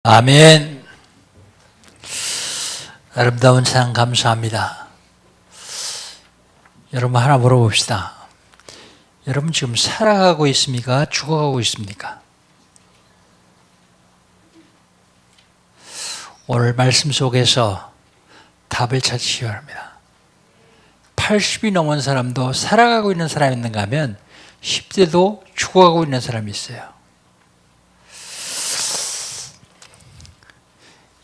아멘. 아름다운 찬양 감사합니다. 여러분 하나 물어봅시다. 여러분 지금 살아가고 있습니까? 죽어가고 있습니까? 오늘 말씀 속에서 답을 찾으시기 바랍니다. 80이 넘은 사람도 살아가고 있는 사람이 있는가 하면 10대도 죽어가고 있는 사람이 있어요.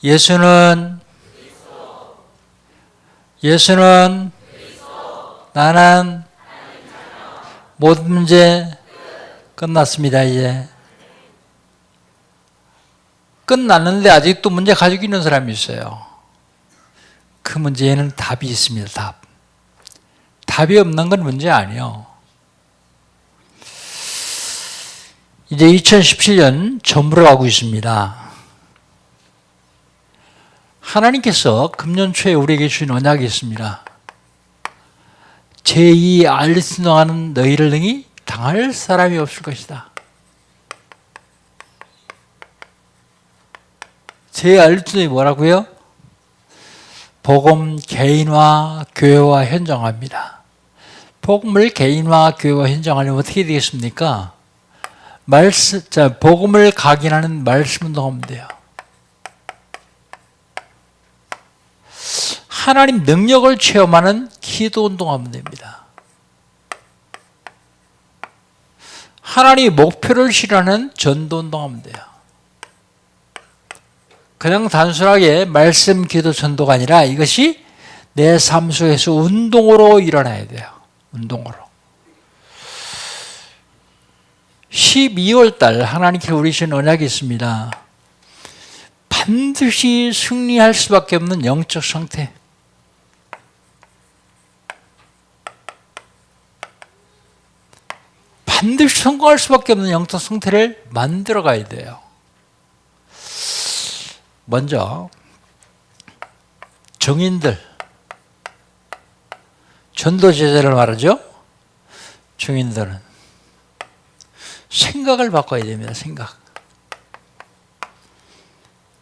예수는 나는 모든 문제 끝났습니다. 이제 끝났는데 아직도 문제 가지고 있는 사람이 있어요. 그 문제에는 답이 있습니다. 답이 없는 건 문제 아니에요. 이제 2017년 전부로 가고 있습니다. 하나님께서 금년 초에 우리에게 주신 언약이 있습니다. 제2 알리스 당하는 너희를 등이 당할 사람이 없을 것이다. 제2 알리스이 뭐라고요? 복음 개인화, 교회화, 현장화입니다. 복음을 개인화, 교회화, 현장하려면 어떻게 되겠습니까? 복음을 각인하는 말씀 운동하면 돼요. 하나님 능력을 체험하는 기도 운동하면 됩니다. 하나님의 목표를 실현하는 전도 운동하면 돼요. 그냥 단순하게 말씀, 기도, 전도가 아니라 이것이 내 삶 속에서 운동으로 일어나야 돼요. 운동으로. 12월 달 하나님께서 우리 주신 언약이 있습니다. 반드시 승리할 수밖에 없는 영적 상태. 반드시 성공할 수밖에 없는 영적 상태를 만들어 가야 돼요. 먼저 증인들, 전도 제자를 말하죠. 증인들은 생각을 바꿔야 됩니다.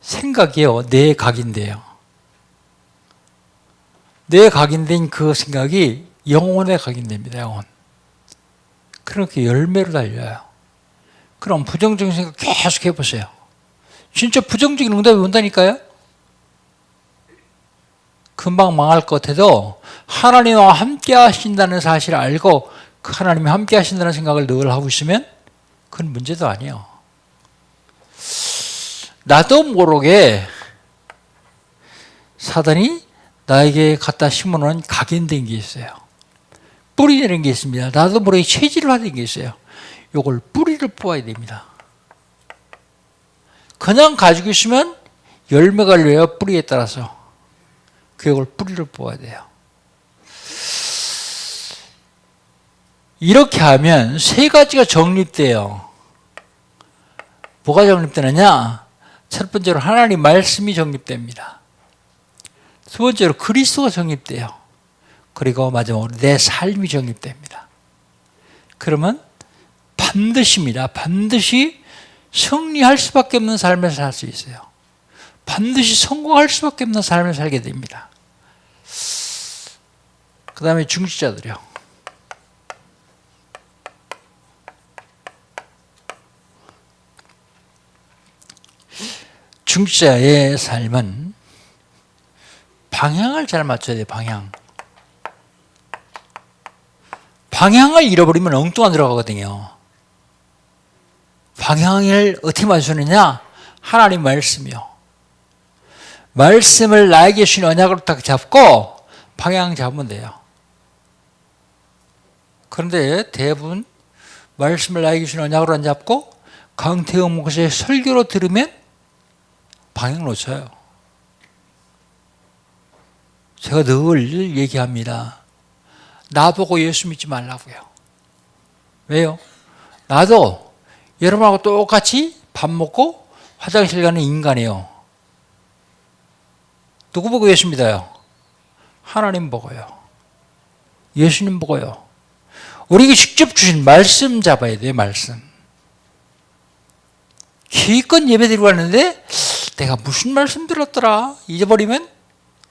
생각이요, 뇌에 각인돼요. 뇌에 각인된 그 생각이 영혼에 각인됩니다. 영혼. 그렇게 열매로 달려요. 그럼 부정적인 생각 계속 해보세요. 진짜 부정적인 응답이 온다니까요. 금방 망할 것 같아도 하나님과 함께 하신다는 사실을 알고 그 하나님이 함께 하신다는 생각을 늘 하고 있으면 그건 문제도 아니에요. 나도 모르게 사단이 나에게 갖다 심어놓은 각인된 게 있어요. 뿌리 내는 게 있습니다. 나도 모르게 체질을 하는 게 있어요. 이걸 뿌리를 뽑아야 됩니다. 그냥 가지고 있으면 열매가 열려요. 뿌리에 따라서. 그걸 뿌리를 뽑아야 돼요. 이렇게 하면 세 가지가 정립돼요. 뭐가 정립되느냐? 첫 번째로 하나님 말씀이 정립됩니다. 두 번째로 그리스도가 정립돼요. 그리고 마지막으로 내 삶이 정립됩니다. 그러면 반드시입니다. 반드시 승리할 수밖에 없는 삶을 살 수 있어요. 반드시 성공할 수밖에 없는 삶을 살게 됩니다. 그 다음에 중직자들이요. 중직자의 삶은 방향을 잘 맞춰야 돼요. 방향을 잃어버리면 엉뚱한 들어가거든요. 방향을 어떻게 맞추느냐? 하나님 말씀이요. 말씀을 나에게 주신 언약으로 딱 잡고 방향 잡으면 돼요. 그런데 대부분 말씀을 나에게 주신 언약으로 안 잡고 강태형 목사의 설교로 들으면 방향 놓쳐요. 제가 늘 얘기합니다. 나보고 예수 믿지 말라고요. 왜요? 나도 여러분하고 똑같이 밥 먹고 화장실 가는 인간이에요. 누구 보고 예수 믿어요? 하나님 보고요. 예수님 보고요. 우리에게 직접 주신 말씀 잡아야 돼요. 말씀. 기껏 예배 드리고 왔는데 내가 무슨 말씀 들었더라? 잊어버리면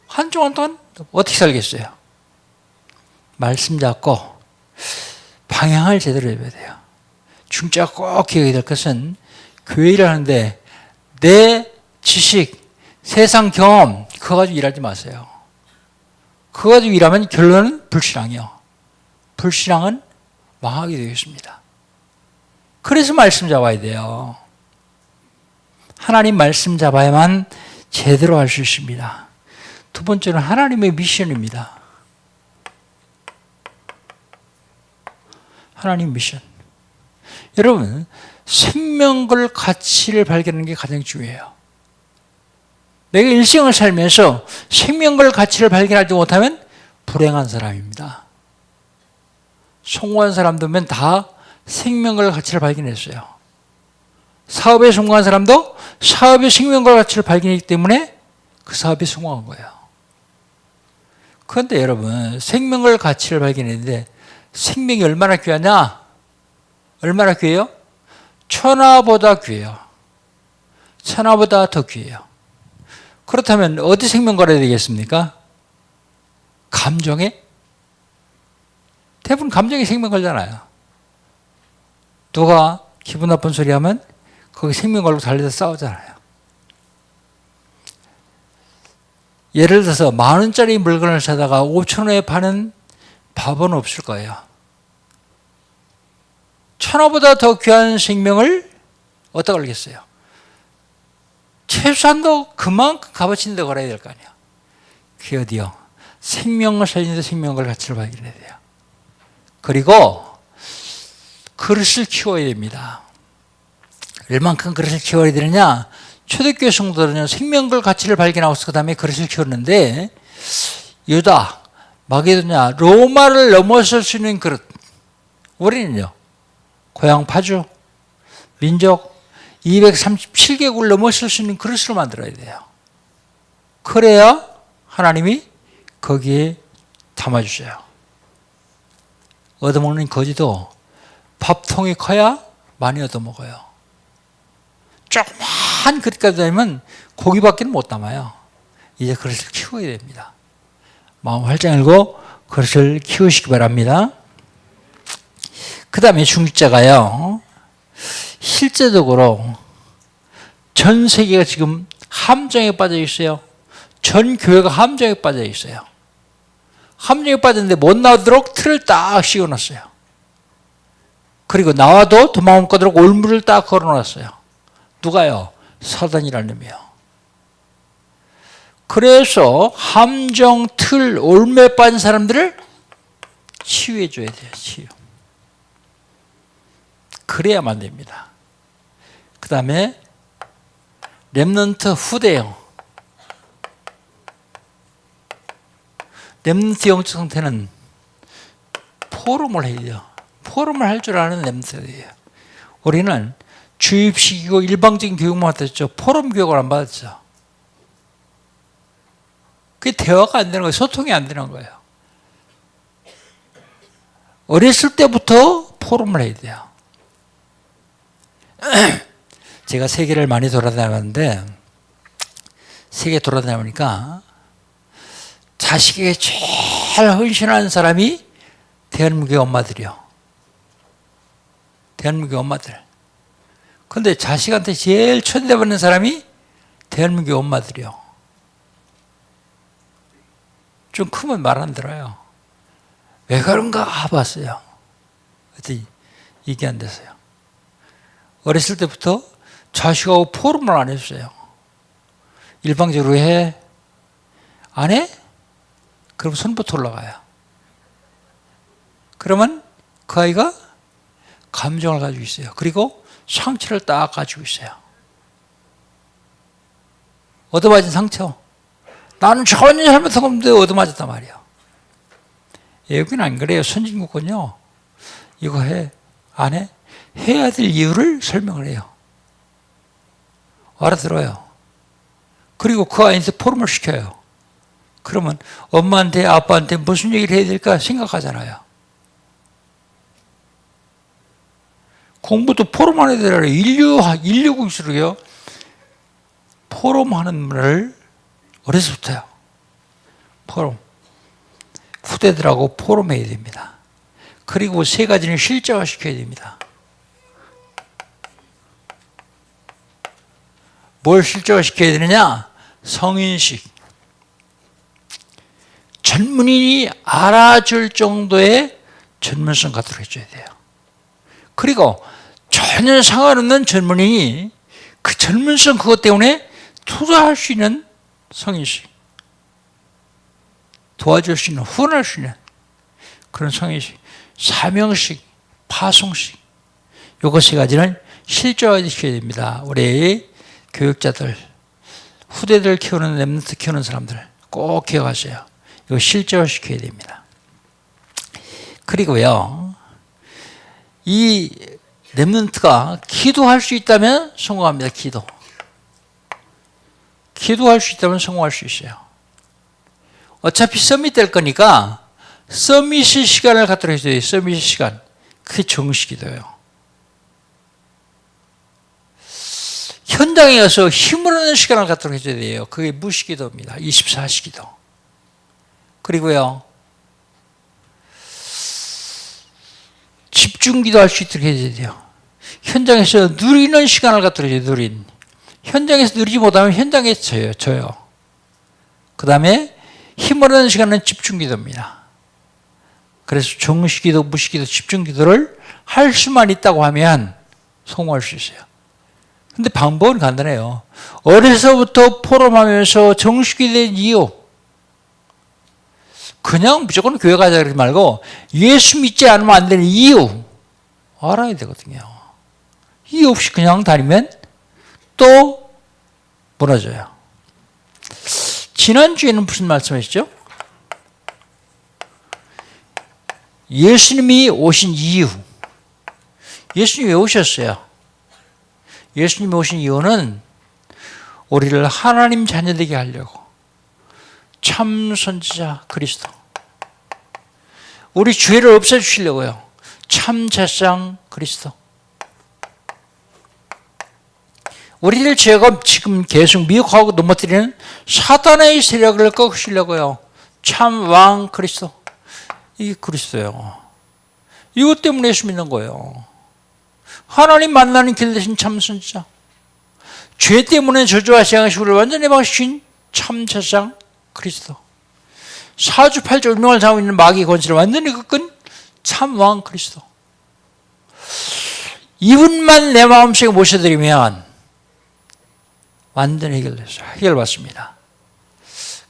한 주간 동안 어떻게 살겠어요? 말씀 잡고 방향을 제대로 해야 돼요. 중자가 꼭 기억해야 될 것은 교회 일을 하는데 내 지식, 세상 경험 그거 가지고 일하지 마세요. 그거 가지고 일하면 결론은 불신앙이요. 불신앙은 망하게 되겠습니다. 그래서 말씀 잡아야 돼요. 하나님 말씀 잡아야만 제대로 할 수 있습니다. 두 번째는 하나님의 미션입니다. 하나님 미션. 여러분, 생명걸 가치를 발견하는 게 가장 중요해요. 내가 일생을 살면서 생명걸 가치를 발견하지 못하면 불행한 사람입니다. 성공한 사람들은 다 생명걸 가치를 발견했어요. 사업에 성공한 사람도 사업의 생명걸 가치를 발견했기 때문에 그 사업에 성공한 거예요. 그런데 여러분, 생명걸 가치를 발견했는데 생명이 얼마나 귀하냐? 얼마나 귀해요? 천하보다 귀해요. 천하보다 더 귀해요. 그렇다면 어디 생명걸 해야 되겠습니까? 감정에? 대부분 감정이 생명걸잖아요. 누가 기분 나쁜 소리 하면 거기 생명걸로 달려서 싸우잖아요. 예를 들어서 10,000원짜리 물건을 사다가 5,000원에 파는 밥은 없을 거예요. 천하보다 더 귀한 생명을 어디다 걸겠어요? 최소한도 그만큼 값어치 있는 데 걸어야 될 거 아니에요. 그게 어디요? 생명을 살리는 데 생명걸 가치를 발견해야 돼요. 그리고 그릇을 키워야 됩니다. 얼만큼 그릇을 키워야 되느냐? 초대교회 성도들은 생명걸 가치를 발견하고서 그 다음에 그릇을 키웠는데 유다, 마게도냐, 로마를 넘어설 수 있는 그릇. 우리는요, 고향 파주, 민족 237개국을 넘어설 수 있는 그릇으로 만들어야 돼요. 그래야 하나님이 거기에 담아주세요. 얻어먹는 거지도 밥통이 커야 많이 얻어먹어요. 조그만 그릇까지 되면 고기밖에 못 담아요. 이제 그릇을 키워야 됩니다. 마음 활짝 열고 그릇을 키우시기 바랍니다. 그 다음에 중직자가요, 실제적으로 전 세계가 지금 함정에 빠져 있어요. 전 교회가 함정에 빠져 있어요. 함정에 빠졌는데 못 나오도록 틀을 딱 씌워놨어요. 그리고 나와도 도망 못 가도록 올무를 딱 걸어놨어요. 누가요? 사단이라는 놈이요. 그래서 함정, 틀, 올무에 빠진 사람들을 치유해 줘야 돼요. 치유. 그래야만 됩니다. 그 다음에 렘넌트 후대요. 렘넌트 영적 상태는 포럼을 해야 돼요. 포럼을 할 줄 아는 렘넌트예요. 우리는 주입식이고 일방적인 교육만 받았죠. 포럼 교육을 안 받았죠. 그게 대화가 안 되는 거예요. 소통이 안 되는 거예요. 어렸을 때부터 포럼을 해야 돼요. 제가 세계를 많이 돌아다녔는데 세계 돌아다니니까 자식에게 제일 헌신하는 사람이 대한민국의 엄마들이요. 대한민국의 엄마들. 그런데 자식한테 제일 천대받는 사람이 대한민국의 엄마들이요. 좀 크면 말 안 들어요. 왜 그런가 봤어요. 어떻게 이게 안 됐어요. 어렸을 때부터 자식하고 포럼을 안 했어요. 일방적으로 해? 안 해? 그럼 손부터 올라가요. 그러면 그 아이가 감정을 가지고 있어요. 그리고 상처를 딱 가지고 있어요. 얻어맞은 상처. 나는 전혀 잘못한 건데 얻어맞았단 말이에요. 여기는 안 그래요. 선진국은요, 이거 해? 안 해? 해야 될 이유를 설명을 해요. 알아들어요. 그리고 그 아이한테 포럼을 시켜요. 그러면 엄마한테 아빠한테 무슨 얘기를 해야 될까 생각하잖아요. 공부도 포럼만 해야 되잖아요. 인류국일수록요, 포럼하는 문화를 어려서부터요. 포럼. 후대들하고 포럼해야 됩니다. 그리고 세 가지는 실제화시켜야 됩니다. 뭘 실제화시켜야 되느냐? 성인식. 전문인이 알아줄 정도의 전문성 갖도록 해줘야 돼요. 그리고 전혀 상관없는 전문인이 그 전문성 그것 때문에 투자할 수 있는 성인식. 도와줄 수 있는, 후원할 수 있는 그런 성인식. 사명식, 파송식. 요거 세 가지는 실제화시켜야 됩니다. 우리 교육자들, 후대들 키우는, 렘넌트 키우는 사람들 꼭 기억하세요. 이거 실제화시켜야 됩니다. 그리고요, 이 렘넌트가 기도할 수 있다면 성공합니다. 기도할 수 있다면 성공할 수 있어요. 어차피 서밋 될 거니까 서밋 시간을 갖도록 해줘야 돼요. 서밋 시간. 그게 정식기도예요. 현장에 가서 힘을 얻는 시간을 갖도록 해줘야 돼요. 그게 무시기도입니다. 24시기도. 그리고요, 집중기도 할 수 있도록 해줘야 돼요. 현장에서 누리는 시간을 갖도록 해줘야 돼요. 현장에서 누리지 못하면 현장에서 져요. 그 다음에 힘을 얻는 시간은 집중기도입니다. 그래서 정식기도, 무식기도, 집중기도를 할 수만 있다고 하면 성공할 수 있어요. 근데 방법은 간단해요. 어려서부터 포럼하면서 정식이 된 이유. 그냥 무조건 교회 가자 그러지 말고 예수 믿지 않으면 안 되는 이유 알아야 되거든요. 이유 없이 그냥 다니면 또 무너져요. 지난주에는 무슨 말씀하셨죠? 예수님이 오신 이유. 예수님이 왜 오셨어요? 예수님이 오신 이유는 우리를 하나님 자녀되게 하려고. 참 선지자 그리스도. 우리 죄를 없애주시려고요. 참 제사장 그리스도. 우리를 죄가 지금 계속 미혹하고 넘어뜨리는 사단의 세력을 꺾으시려고요. 참 왕 그리스도. 이게 그리스도예요. 이것 때문에 예수 믿는 거예요. 하나님 만나는 길 대신 참 선지자. 죄 때문에 저주하시 하시고 우리를 완전히 막으신 참 제사장 그리스도. 사주팔주 운명을 잡고 있는 마귀의 권세를 완전히 꺾은 참 왕 그리스도. 이분만 내 마음속에 모셔드리면 완전히 해결받습니다.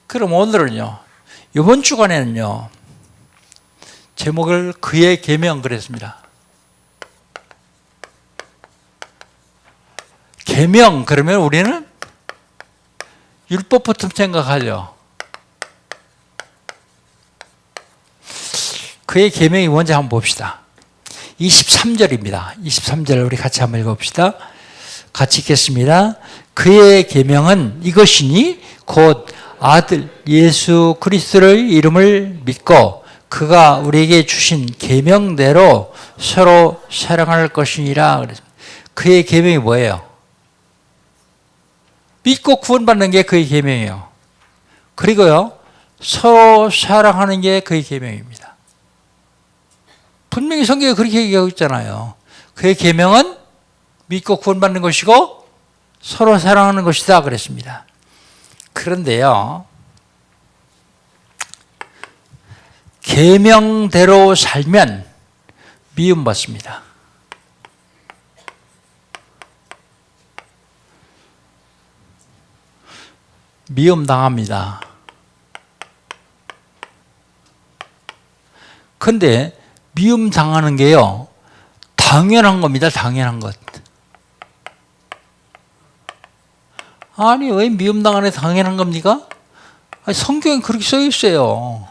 그럼 오늘은요, 이번 주간에는요, 제목을 그의 계명 그랬습니다. 계명 그러면 우리는 율법부터 생각하죠. 그의 계명이 뭔지 한번 봅시다. 23절입니다. 23절 우리 같이 한번 읽어봅시다. 같이 읽겠습니다. 그의 계명은 이것이니 곧 아들 예수 그리스도의 이름을 믿고 그가 우리에게 주신 계명대로 서로 사랑할 것이니라. 그의 계명이 뭐예요? 믿고 구원받는 게 그의 계명이에요. 그리고요, 서로 사랑하는 게 그의 계명입니다. 분명히 성경에 그렇게 얘기하고 있잖아요. 그의 계명은 믿고 구원받는 것이고 서로 사랑하는 것이다 그랬습니다. 그런데요, 계명대로 살면 미움받습니다. 미움당합니다. 그런데 미움당하는 게요, 당연한 겁니다. 당연한 것. 아니, 왜 미움당하는 게 당연한 겁니까? 아니, 성경에 그렇게 써 있어요.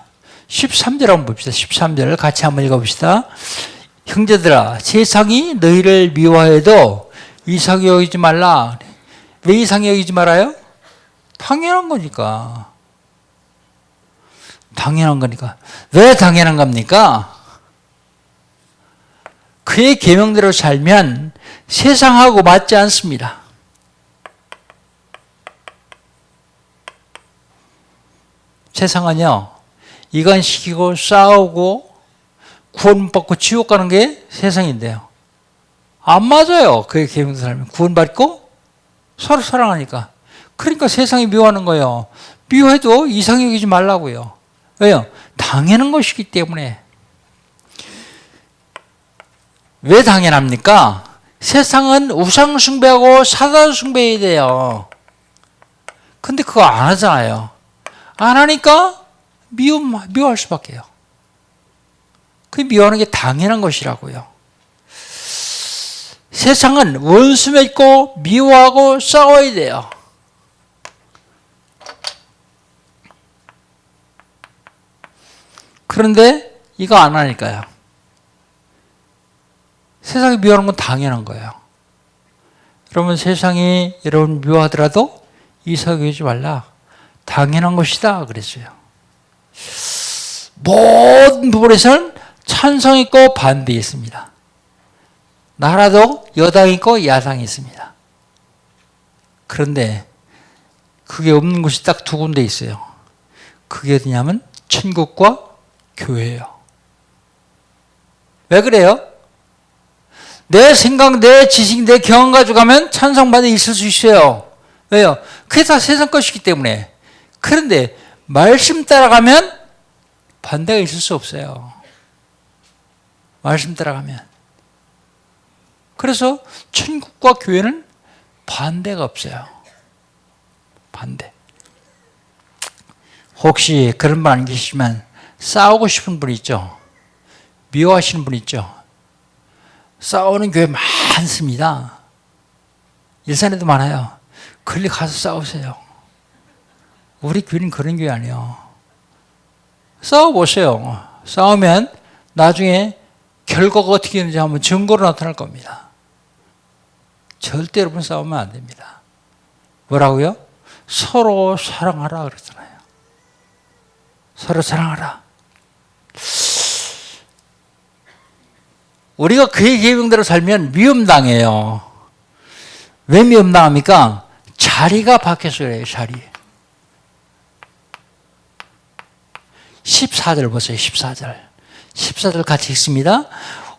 13절 한번 봅시다. 13절 같이 한번 읽어봅시다. 형제들아, 세상이 너희를 미워해도 이상히 여기지 말라. 왜 이상히 여기지 말아요? 당연한 거니까. 당연한 거니까. 왜 당연한 겁니까? 그의 계명대로 살면 세상하고 맞지 않습니다. 세상은요, 이간시키고 싸우고 구원받고 지옥 가는 게 세상인데요. 안 맞아요. 그의 계명대로 살면. 구원받고 서로 사랑하니까. 그러니까 세상이 미워하는 거예요. 미워해도 이상히 여기지 말라고요. 왜요? 당연한 것이기 때문에. 왜 당연합니까? 세상은 우상 숭배하고 사단 숭배해야 돼요. 근데 그거 안 하잖아요. 안 하니까 미워할 수밖에요. 그 미워하는 게 당연한 것이라고요. 세상은 원수 맺고 미워하고 싸워야 돼요. 그런데 이거 안 하니까요. 세상이 미워하는 건 당연한 거예요. 여러분, 세상이 여러분 미워하더라도 이상하게 하지 말라. 당연한 것이다 그랬어요. 모든 부분에서는 찬성이 있고 반대 있습니다. 나라도 여당이 있고 야당이 있습니다. 그런데 그게 없는 곳이 딱 두 군데 있어요. 그게 어디냐면 천국과 교회예요. 왜 그래요? 내 생각, 내 지식, 내 경험 가지고 가면 찬성반대 있을 수 있어요. 왜요? 그게 다 세상 것이기 때문에. 그런데 말씀 따라가면 반대가 있을 수 없어요. 말씀 따라가면. 그래서 천국과 교회는 반대가 없어요. 반대. 혹시 그런 분 안 계시면 싸우고 싶은 분 있죠? 미워하시는 분 있죠? 싸우는 교회 많습니다. 일산에도 많아요. 걸리 가서 싸우세요. 우리 교회는 그런 교회 아니에요. 싸워보세요. 싸우면 나중에 결과가 어떻게 되는지 한번 증거로 나타날 겁니다. 절대 여러분 싸우면 안 됩니다. 뭐라고요? 서로 사랑하라 그랬잖아요. 서로 사랑하라. 우리가 그의 계명대로 살면 미움당해요. 왜 미움당합니까? 자리가 바뀌어서 그래요. 자리. 14절 보세요. 14절. 14절 같이 읽습니다.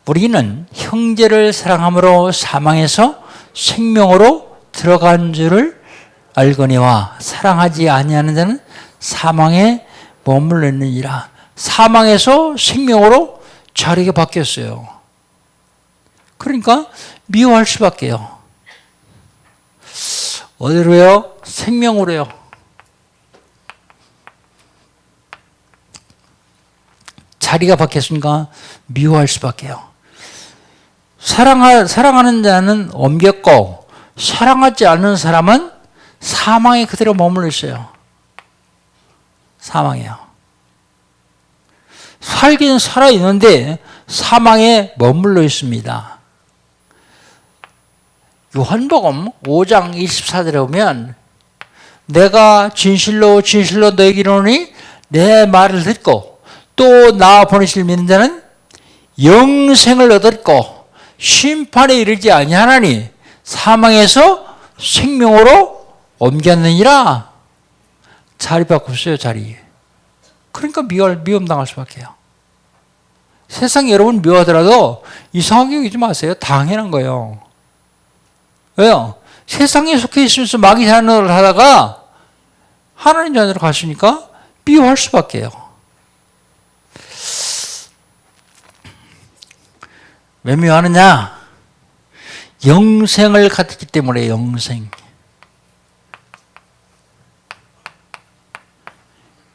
우리는 형제를 사랑함으로 사망에서 생명으로 들어간 줄을 알거니와 사랑하지 아니하는 자는 사망에 머물러 있느니라. 사망에서 생명으로 자리가 바뀌었어요. 그러니까 미워할 수밖에요. 어디로요? 생명으로요. 자리가 바뀌었으니까 미워할 수밖에요. 사랑하는 자는 옮겼고 사랑하지 않는 사람은 사망에 그대로 머물러 있어요. 사망이요. 살기는 살아있는데 사망에 머물러 있습니다. 요한복음 5장 24절에 보면 내가 진실로 너에게 이르노니 내 말을 듣고 또 나 보내실 믿는 자는 영생을 얻었고 심판에 이르지 아니하나니 사망에서 생명으로 옮겼느니라. 자리 바꿨어요. 자리. 그러니까 미움당할 수밖에요. 세상 여러분 미워하더라도 이상하게 여기지 마세요. 당연한 거예요. 왜요? 세상에 속해 있으면서 마귀 자녀를 하다가 하나님 자녀로 갔으니까 미워할 수밖에요. 왜 미워하느냐? 영생을 갖기 때문에. 영생.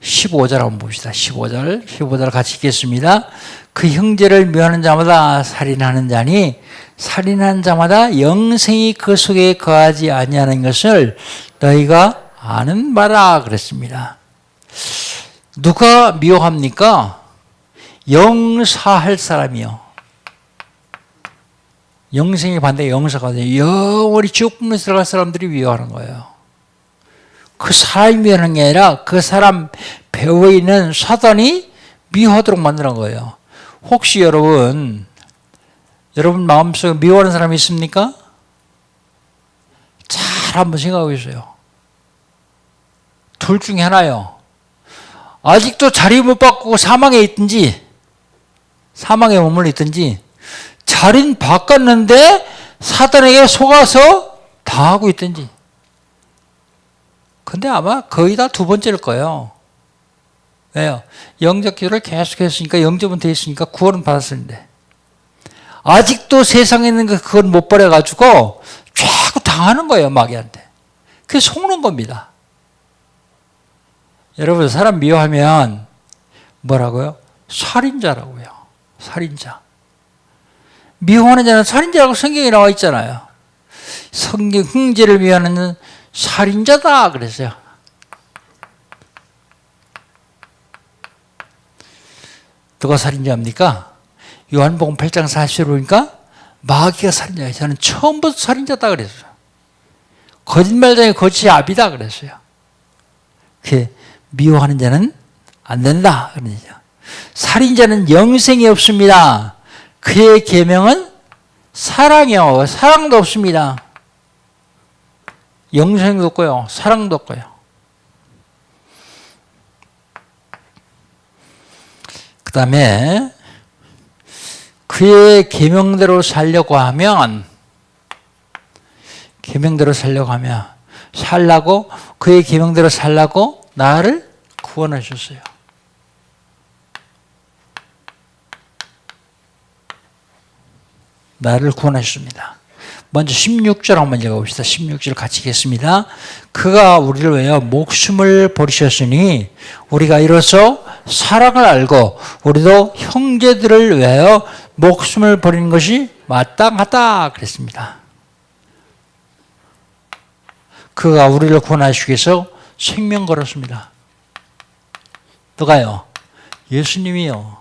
15절 한번 봅시다. 15절 같이 읽겠습니다. 그 형제를 미워하는 자마다 살인하는 자니 살인하는 자마다 영생이 그 속에 거하지 아니하는 것을 너희가 아는 바라 그랬습니다. 누가 미워합니까? 영사할 사람이요. 영생이 반대 영사거든요. 영원히 지옥 분에 들어갈 사람들이 미워하는 거예요. 그 사람이 미워하는 게 아니라 그 사람 배후에 있는 사단이 미워하도록 만드는 거예요. 혹시 여러분 마음속에 미워하는 사람이 있습니까? 잘 한번 생각해 보세요. 둘 중에 하나요. 아직도 자리 못 바꾸고 사망에 있든지 사망에 머물러 있든지 자리는 바꿨는데 사단에게 속아서 당하고 있든지. 근데 아마 거의 다 두 번째일 거예요. 왜요? 영접 기도를 계속 했으니까 영접은 돼 있으니까 구원은 받았었는데 아직도 세상에 있는 그건 못 버려가지고 자꾸 당하는 거예요. 마귀한테. 그게 속는 겁니다. 여러분 사람 미워하면 뭐라고요? 살인자라고요. 살인자. 미워하는 자는 살인자라고 성경에 나와 있잖아요. 성경 형제를 미워하는 살인자다 그랬어요. 누가 살인자입니까? 요한복음 8장 40절 보니까 마귀가 살인자예요. 저는 처음부터 살인자다 그랬어요. 거짓말장에 거짓이 압이다 그랬어요. 그 미워하는 자는 안 된다 그러죠. 살인자는 영생이 없습니다. 그의 계명은 사랑이요. 사랑도 없습니다. 영생도 없고요. 사랑도 없고요. 그 다음에 그의 계명대로 살려고 하면 살라고 그의 계명대로 살라고 나를 구원하셨어요. 나를 구원하셨습니다. 먼저 16절 한번 읽어봅시다. 16절 같이 읽겠습니다. 그가 우리를 위하여 목숨을 버리셨으니 우리가 이로써 사랑을 알고 우리도 형제들을 위하여 목숨을 버리는 것이 마땅하다 그랬습니다. 그가 우리를 구원하시기 위해서 생명 걸었습니다. 누가요? 예수님이요.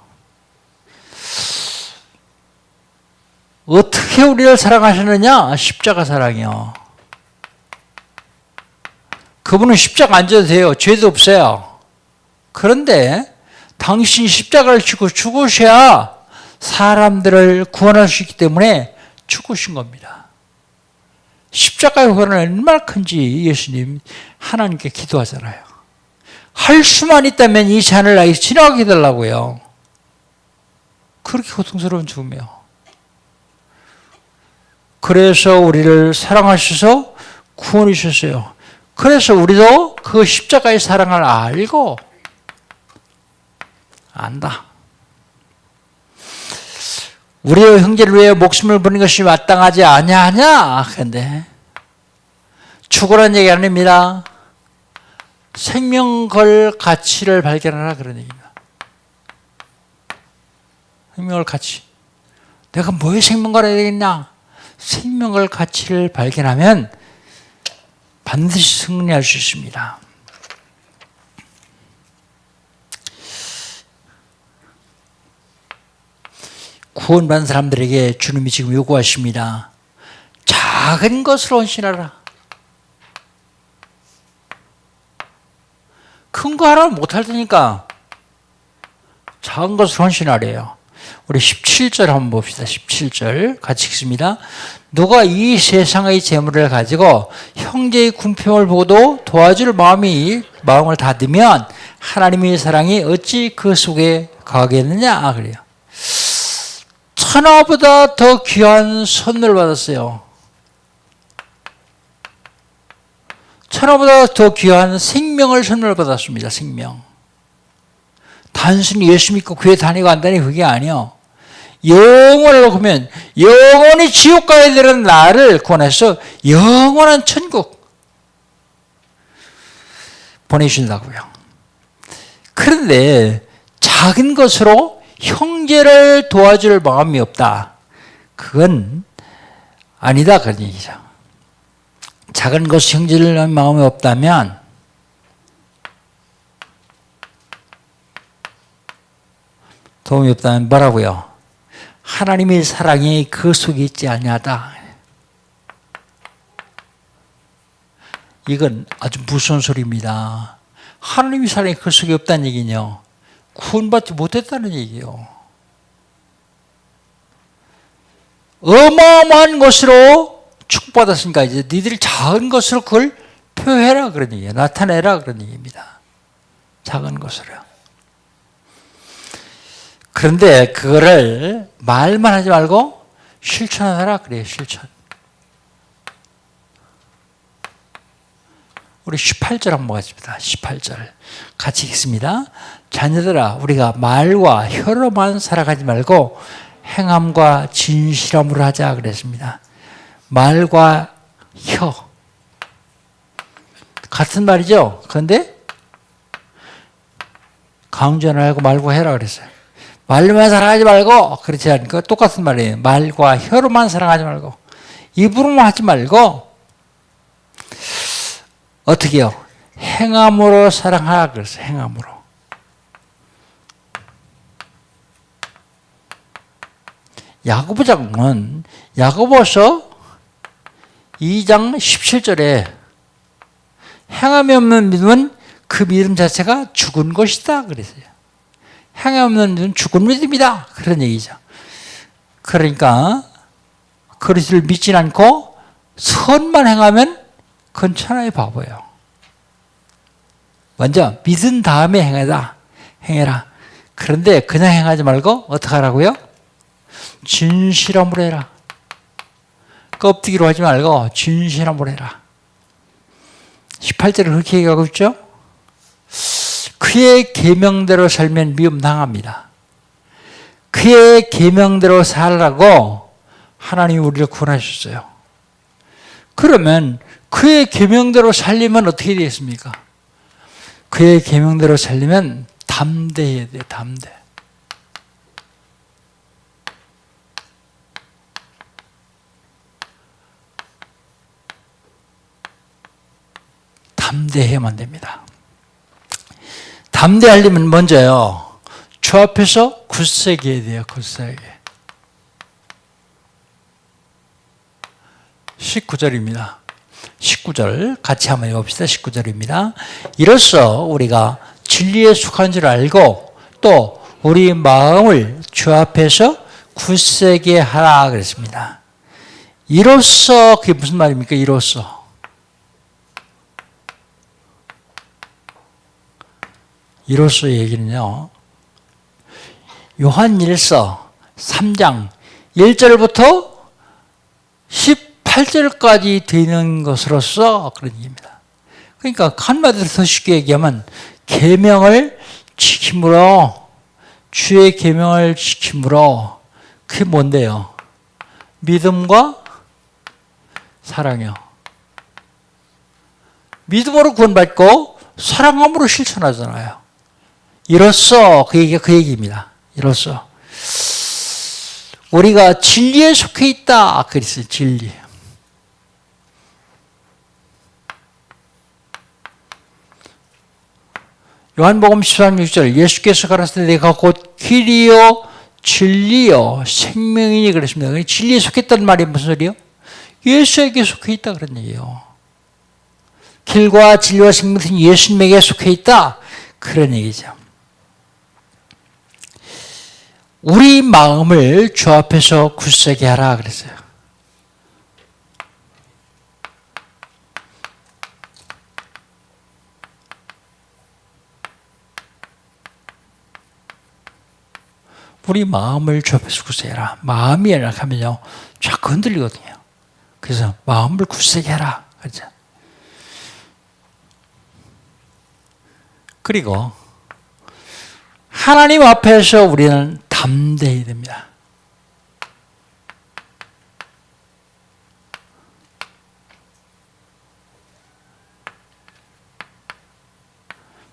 어떻게 우리를 사랑하셨느냐? 십자가 사랑이요. 그분은 십자가 안 져도 돼요. 죄도 없어요. 그런데 당신이 십자가를 지고 죽으셔야 사람들을 구원할 수 있기 때문에 죽으신 겁니다. 십자가의 후원은 얼마나 큰지 예수님 하나님께 기도하잖아요. 할 수만 있다면 이 잔을 나에게 지나가게 해달라고요. 그렇게 고통스러운 죽음이요. 그래서 우리를 사랑하셔서 구원해 주셨어요. 그래서 우리도 그 십자가의 사랑을 알고 안다. 우리의 형제를 위해 목숨을 버리는 것이 마땅하지 아니하냐? 그런데 죽으라는 얘기 아닙니다. 생명 걸 가치를 발견하라 그런 얘기입니다. 생명을 가치. 내가 뭐에 생명 걸어야 되겠냐? 생명 걸 가치를 발견하면 반드시 승리할 수 있습니다. 구원받은 사람들에게 주님이 지금 요구하십니다. 작은 것으로 헌신하라. 큰 거 하나 못할 테니까 작은 것으로 헌신하래요. 우리 17절 한번 봅시다. 17절 같이 읽습니다. 누가 이 세상의 재물을 가지고 형제의 궁핍을 보고도 도와줄 마음을 닫으면 하나님의 사랑이 어찌 그 속에 가겠느냐 그래요. 천하보다 더 귀한 선물을 받았어요. 천하보다 더 귀한 생명을 선물 받았습니다. 생명. 단순히 예수 믿고 교회 다니고 안 다니고 그게 아니요. 영원을 놓으면 영원히 지옥 가야 되는 나를 구원해서 영원한 천국 보내주신다고요. 그런데 작은 것으로 형제를 도와줄 마음이 없다. 그건 아니다 그런 얘기죠. 작은 것을 형제를 도와줄 마음이 없다면 도움이 없다면 뭐라고요? 하나님의 사랑이 그 속에 있지 아니하다. 이건 아주 무서운 소리입니다. 하나님의 사랑이 그 속에 없다는 얘기는요. 구원받지 못했다는 얘기예요. 어마어마한 것으로 축복받았으니까 이제 니들이 작은 것으로 그걸 표현해라 그런 얘기예요. 나타내라 그런 얘기입니다. 작은 것으로요. 그런데 그거를 말만 하지 말고 실천하라 그래요. 실천. 우리 18절 한번 보겠습니다. 18절 같이 읽습니다. 자녀들아 우리가 말과 혀로만 살아가지 말고 행함과 진실함으로 하자 그랬습니다. 말과 혀 같은 말이죠. 그런데 강조는 하고 말고 해라 그랬어요. 말로만 사랑하지 말고 그렇지 않으니까 똑같은 말이에요. 말과 혀로만 사랑하지 말고 입으로만 하지 말고 어떻게 해요? 행함으로 사랑하라 그랬어요. 행함으로. 야고보 장로는 야고보서 2장 17절에 행함이 없는 믿음은 그 믿음 자체가 죽은 것이다 그랬어요. 행함이 없는 믿음은 죽은 믿음이다 그런 얘기죠. 그러니까 그리스도를 믿지 않고 선만 행하면 그건 천하의 바보예요. 먼저 믿은 다음에 행해라. 그런데 그냥 행하지 말고 어떻게 하라고요? 진실함으로 해라. 껍데기로 하지 말고 진실함으로 해라. 18절을 그렇게 얘기하고 있죠. 그의 계명대로 살면 미움 당합니다. 그의 계명대로 살라고 하나님이 우리를 구원하셨어요. 그러면 그의 계명대로 살려면 어떻게 되겠습니까? 그의 계명대로 살려면 담대해야 돼요. 담대. 담대해야만 됩니다. 담대하려면 먼저요. 주 앞에서 굳세게 해야 돼요. 굳세게. 19절입니다. 19절 같이 한번 읽어봅시다. 19절입니다. 이로써 우리가 진리에 속한 줄 알고 또 우리 마음을 주 앞에서 굳세게 하라 그랬습니다. 이로써 그게 무슨 말입니까? 이로써. 이로써 얘기는요. 요한 1서 3장 1절부터 18절까지 되는 것으로서 그런 얘기입니다. 그러니까 한마디로 더 쉽게 얘기하면 계명을 지킴으로 주의 계명을 지킴으로 그게 뭔데요? 믿음과 사랑이요. 믿음으로 구원받고 사랑함으로 실천하잖아요. 이로써 그 얘기입니다. 이로써 우리가 진리에 속해 있다 그랬어요. 진리. 요한복음 13장 6절 예수께서 가라사대 내가 곧 길이요 진리요 생명이니 그랬습니다. 진리에 속했다는 말이 무슨 소리요? 예수에게 속해 있다 그런 얘기예요. 길과 진리와 생명은 예수님에게 속해 있다 그런 얘기죠. 우리 마음을 주 앞에서 굳세게 하라 그랬어요. 우리 마음을 주 앞에서 굳세게 해라. 마음이 연락하면요 자꾸 흔들리거든요. 그래서 마음을 굳세게 해라. 그렇죠? 그리고 하나님 앞에서 우리는 담대해야 됩니다.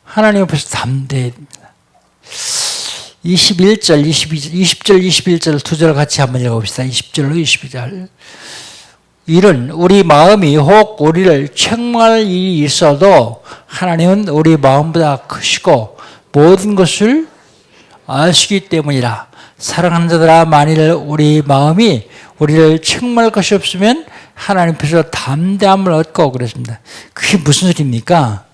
하나님 앞에서 담대해야 됩니다. 21절, 22절, 20절, 21절 두 절 같이 한번 읽어봅시다. 20절로 22절. 이는 우리 마음이 혹 우리를 책망할 일이 있어도 하나님은 우리 마음보다 크시고 모든 것을 아시기 때문이라. 사랑하는 자들아 만일 우리 마음이 우리를 책망할 것이 없으면 하나님 앞에서 담대함을 얻고 그랬습니다. 그게 무슨 소리입니까?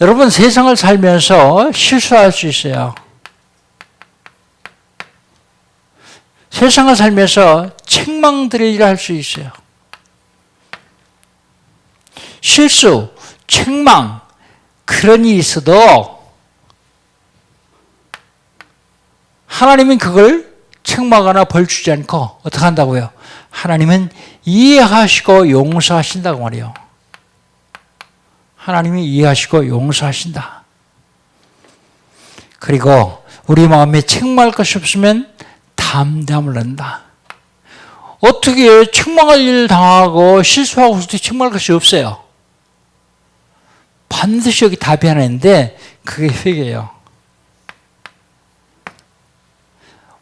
여러분 세상을 살면서 실수할 수 있어요. 세상을 살면서 책망드릴 일을 할 수 있어요. 실수, 책망 그런 일이 있어도 하나님은 그걸 책망하거나 벌 주지 않고 어떻게 한다고요? 하나님은 이해하시고 용서하신다고 말이에요. 하나님이 이해하시고 용서하신다. 그리고 우리 마음에 책망할 것이 없으면 담대함을 낳는다. 어떻게 책망할 일 당하고 실수하고 어떻게 책망할 것이 없어요? 반드시 여기 답이 하나 있는데 그게 회개예요.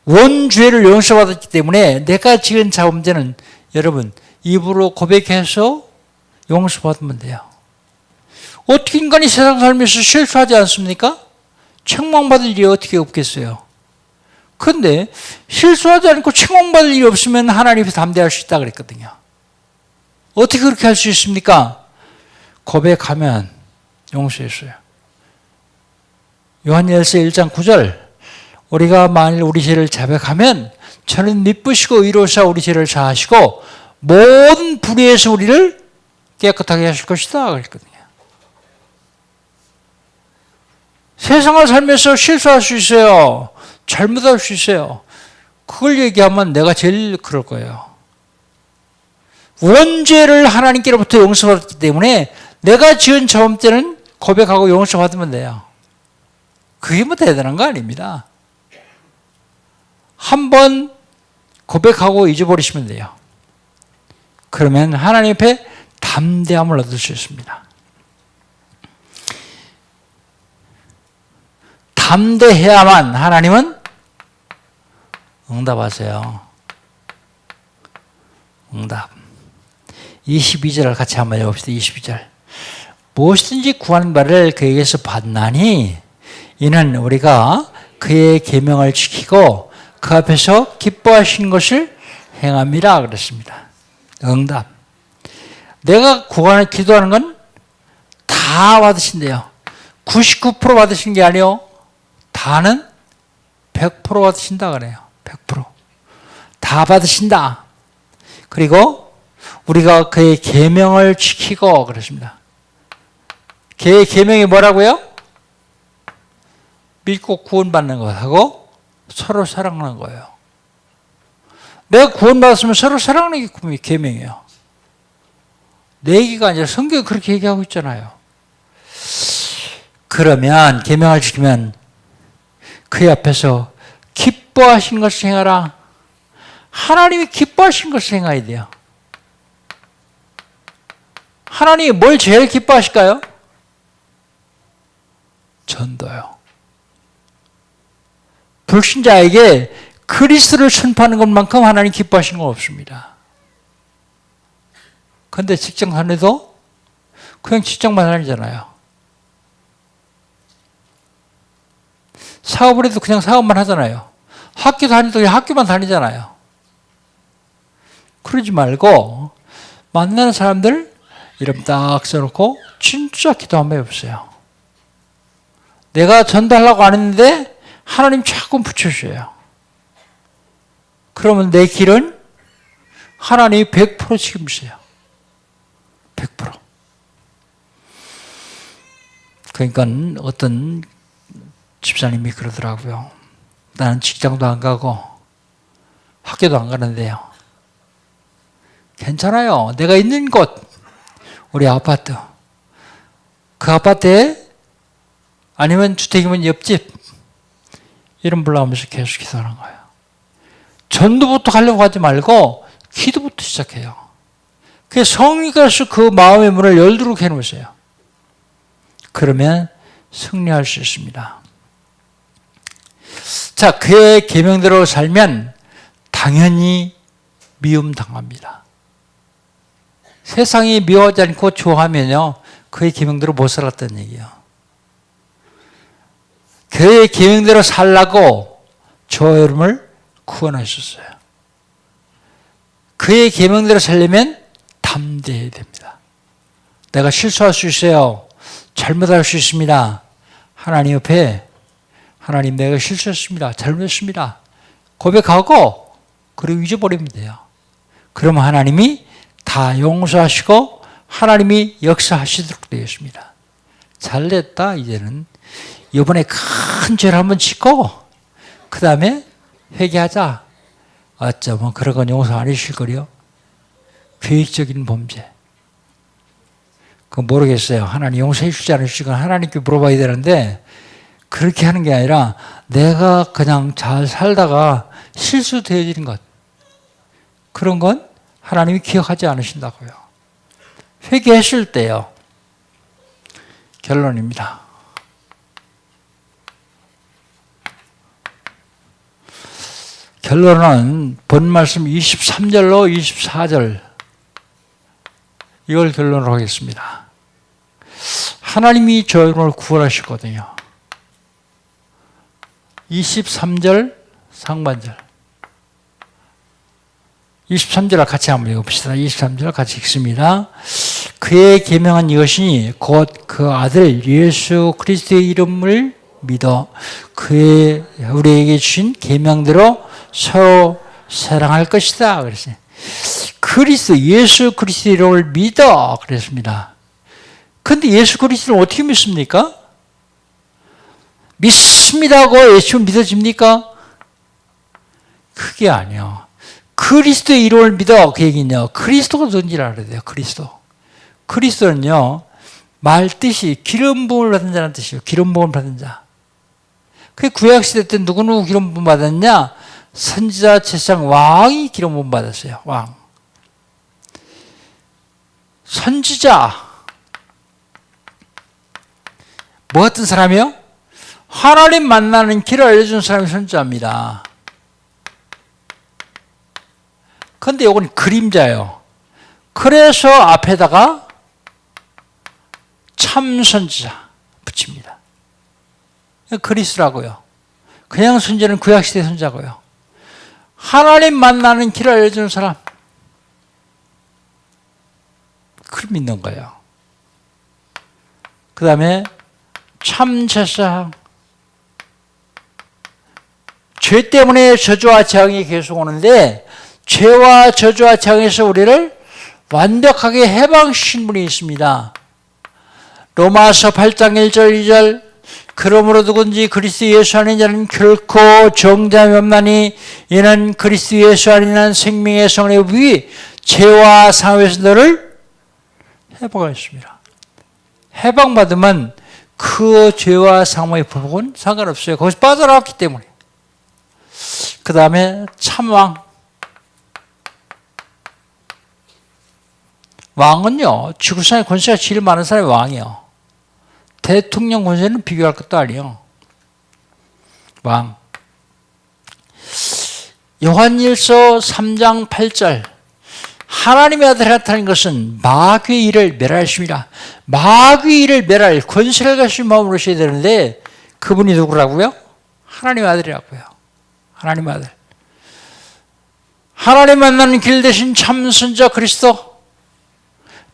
원죄를 용서받았기 때문에 내가 지은 자범죄는 여러분 입으로 고백해서 용서받으면 돼요. 어떻게 인간이 세상 살면서 실수하지 않습니까? 책망받을 일이 어떻게 없겠어요? 그런데 실수하지 않고 책망받을 일이 없으면 하나님 앞에 담대할 수 있다 그랬거든요. 어떻게 그렇게 할 수 있습니까? 고백하면 용서했어요. 요한일서 1장 9절 우리가 만일 우리 죄를 자백하면 저는 미쁘시고 의로우사 우리 죄를 사하시고 모든 불의에서 우리를 깨끗하게 하실 것이다 그랬거든요. 세상을 살면서 실수할 수 있어요. 잘못할 수 있어요. 그걸 얘기하면 내가 제일 그럴 거예요. 원죄를 하나님께로부터 용서받았기 때문에 내가 지은 잘못죄는 고백하고 용서받으면 돼요. 그게 뭐 대단한 거 아닙니다. 한번 고백하고 잊어버리시면 돼요. 그러면 하나님 앞에 담대함을 얻을 수 있습니다. 담대해야만 하나님은 응답하세요. 응답. 22절을 같이 한번 해봅시다. 22절. 무엇이든지 구하는 바를 그에게서 받나니 이는 우리가 그의 계명을 지키고 그 앞에서 기뻐하신 것을 행함이라 그랬습니다. 응답. 내가 구하는 기도하는 건 다 받으신대요. 99% 받으신 게 아니요. 다는 100% 받으신다 그래요. 100%. 다 받으신다. 그리고 우리가 그의 계명을 지키고 그랬습니다. 그의 계명이 뭐라고요? 믿고 구원받는 것하고 서로 사랑하는 거예요. 내가 구원받았으면 서로 사랑하는 게 계명이에요. 내 얘기가 아니라 성경이 그렇게 얘기하고 있잖아요. 그러면 계명을 지키면 그 앞에서 기뻐하신 것을 행하라. 하나님이 기뻐하신 것을 행해야 돼요. 하나님이 뭘 제일 기뻐하실까요? 전도요. 불신자에게 그리스도를 전파하는 것만큼 하나님 기뻐하시는 건 없습니다. 그런데 직장 다녀도 그냥 직장만 다니잖아요. 사업을 해도 그냥 사업만 하잖아요. 학교 다니도 그냥 학교만 다니잖아요. 그러지 말고 만나는 사람들 이름 딱 써놓고 진짜 기도 한번 해보세요. 내가 전달하려고 안 했는데 하나님 자꾸 붙여주셔요. 그러면 내 길은 하나님이 100% 책임지세요. 100%. 그러니까 어떤 집사님이 그러더라고요. 나는 직장도 안 가고 학교도 안 가는데요. 괜찮아요. 내가 있는 곳, 우리 아파트. 그 아파트에 아니면 주택이면 옆집 이름 불러가면서 계속 기도하는 거예요. 전도부터 가려고 하지 말고 기도부터 시작해요. 그 성령께서 그 마음의 문을 열도록 해놓으세요. 그러면 승리할 수 있습니다. 자, 그의 계명대로 살면 당연히 미움 당합니다. 세상이 미워하지 않고 좋아하면요, 그의 계명대로 못 살았다는 얘기예요. 그의 계명대로 살라고 저와 여러분을 구원하셨어요. 그의 계명대로 살려면 담대해야 됩니다. 내가 실수할 수 있어요. 잘못할 수 있습니다. 하나님 옆에 하나님 내가 실수했습니다. 잘못했습니다. 고백하고 그리고 잊어버리면 돼요. 그러면 하나님이 다 용서하시고 하나님이 역사하시도록 되어 있습니다. 잘됐다 이제는. 이번에 큰 죄를 한번 짓고 그 다음에 회개하자. 어쩌면 그런 건 용서 안 해주실 거요. 계획적인 범죄. 그거 모르겠어요. 하나님 용서해 주지 않으시건 하나님께 물어봐야 되는데 그렇게 하는 게 아니라 내가 그냥 잘 살다가 실수되어지는 것. 그런 건 하나님이 기억하지 않으신다고요. 회개했을 때요. 결론입니다. 결론은 본 말씀 23절로 24절 이걸 결론으로 하겠습니다. 하나님이 저를 구원하셨거든요. 23절 상반절 23절을 같이 한번 읽어봅시다. 23절 같이 읽습니다. 그의 계명은 이것이니 곧 그 아들 예수 그리스도의 이름을 믿어 그의 우리에게 주신 계명대로 서로 사랑할 것이다. 그랬어요. 그리스도 예수 그리스도의 이름을 믿어 그랬습니다. 그런데 예수 그리스도를 어떻게 믿습니까? 믿습니다고 예수 믿어집니까? 그게 아니요. 그리스도의 이름을 믿어 그 얘기는요. 그리스도가 누군지를 알아야 돼요. 그리스도. 그리스도는요. 말 뜻이 기름 부음을 받은 자라는 뜻이에요. 기름 부음을 받은 자. 그 구약시대 때 누구 기름 부음 받았냐? 선지자 제사장 왕이 기름 부음 받았어요. 왕. 선지자. 뭐 같은 사람이요? 하나님 만나는 길을 알려준 사람이 선지자입니다. 그런데 이건 그림자예요. 그래서 앞에다가 참선지자 붙입니다. 그리스라고요. 그냥 선지자는 구약시대 선지자고요. 하나님 만나는 길을 알려주는 사람. 그걸 믿는 거예요. 그 다음에 참제사장. 죄 때문에 저주와 재앙이 계속 오는데 죄와 저주와 재앙에서 우리를 완벽하게 해방시킨 분이 있습니다. 로마서 8장 1절 2절 그러므로 누군지 그리스도 예수 안에 자는 결코 정죄함이 없나니 이는 그리스도 예수 안에 있는 생명의 성령의 위 죄와 사함에서 너를 해방하였습니다. 해방받으면 그 죄와 상함의 보복은 상관없어요. 거기서 빠져나왔기 때문에. 그 다음에 참왕. 왕은요, 지구상의 권세가 제일 많은 사람이 왕이에요. 대통령 권세는 비교할 것도 아니에요. 왕. 요한일서 3장 8절. 하나님의 아들이 나타난 것은 마귀의 일을 멸하십니다. 마귀의 일을 멸할 권세를 가진 마음으로 오셔야 되는데 그분이 누구라고요? 하나님의 아들이라고요. 하나님의 아들. 하나님 만나는 길 대신 참 선지자 그리스도.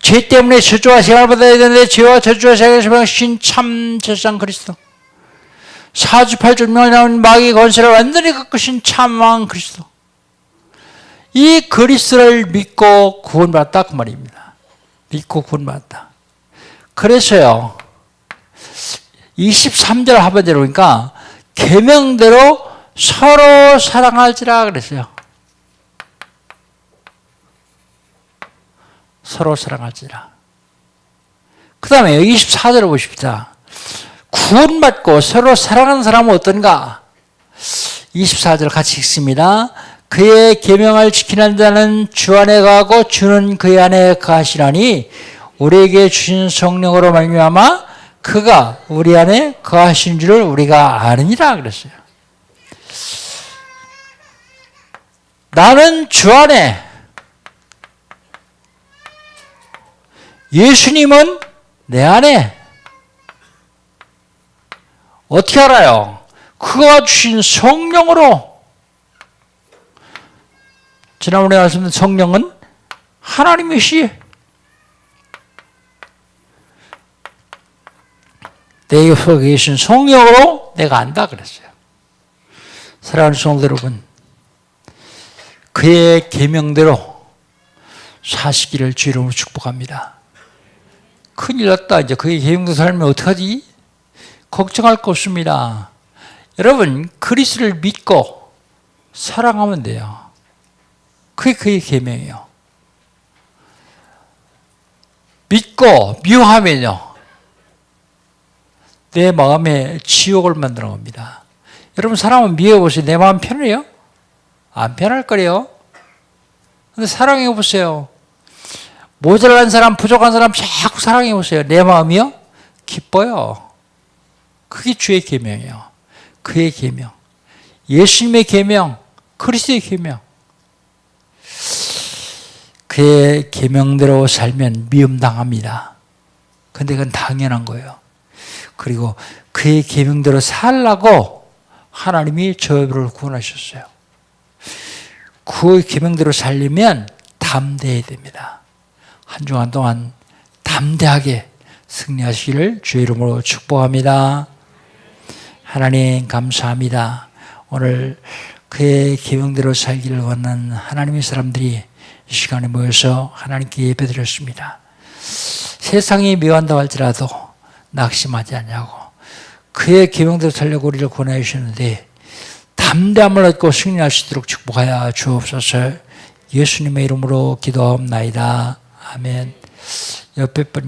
죄 때문에 저주와 재앙을 받아야 되는데 죄와 저주와 재앙에서 해방시킨 참 제사장 그리스도. 사주팔절명에 나온 마귀의 권세를 완전히 꺾으신 참왕 그리스도. 이 그리스도를 믿고 구원받았다 그 말입니다. 믿고 구원받았다. 그래서요 23절 하반절에 보니까 계명대로 서로 사랑할지라 그랬어요. 서로 사랑할지라. 그 다음에 24절을 보십시다. 구원받고 서로 사랑하는 사람은 어떤가? 24절 같이 읽습니다. 그의 계명을 지키는 자는 주 안에 거하고 주는 그의 안에 거하시라니 우리에게 주신 성령으로 말미암아 그가 우리 안에 거하신 줄을 우리가 아느니라 그랬어요. 나는 주 안에, 예수님은 내 안에. 어떻게 알아요? 그가 주신 성령으로. 지난번에 말씀드린 성령은 하나님의 시. 내 속에 계신 성령으로 내가 안다 그랬어요. 사랑하는 성도 여러분, 그의 계명대로 사시기를 주 이름으로 축복합니다. 큰일 났다. 이제 그의 계명대로 살면 어떡하지? 걱정할 거 없습니다. 여러분, 그리스도를 믿고 사랑하면 돼요. 그게 그의 계명이에요. 믿고 미워하면요, 내 마음에 지옥을 만드는 겁니다. 여러분, 사람은 미워보세요. 내 마음 편해요? 안 편할 거래요. 근데 사랑해 보세요. 모자란 사람, 부족한 사람 자꾸 사랑해 보세요. 내 마음이요? 기뻐요. 그게 주의 계명이에요. 그의 계명. 예수님의 계명, 그리스도의 계명. 그의 계명대로 살면 미움당합니다. 근데 그건 당연한 거예요. 그리고 그의 계명대로 살라고 하나님이 저희를 구원하셨어요. 그 계명대로 살려면 담대해야 됩니다. 한 주간 동안 담대하게 승리하시기를 주의 이름으로 축복합니다. 하나님 감사합니다. 오늘 그의 계명대로 살기를 원하는 하나님의 사람들이 이 시간에 모여서 하나님께 예배드렸습니다. 세상이 미워한다고 할지라도 낙심하지 않냐고, 그의 계명대로 살려고 우리를 권해 주셨는데 담대함을 얻고 승리할 수 있도록 축복하여 주옵소서. 예수님의 이름으로 기도하옵나이다. 아멘. 옆에 분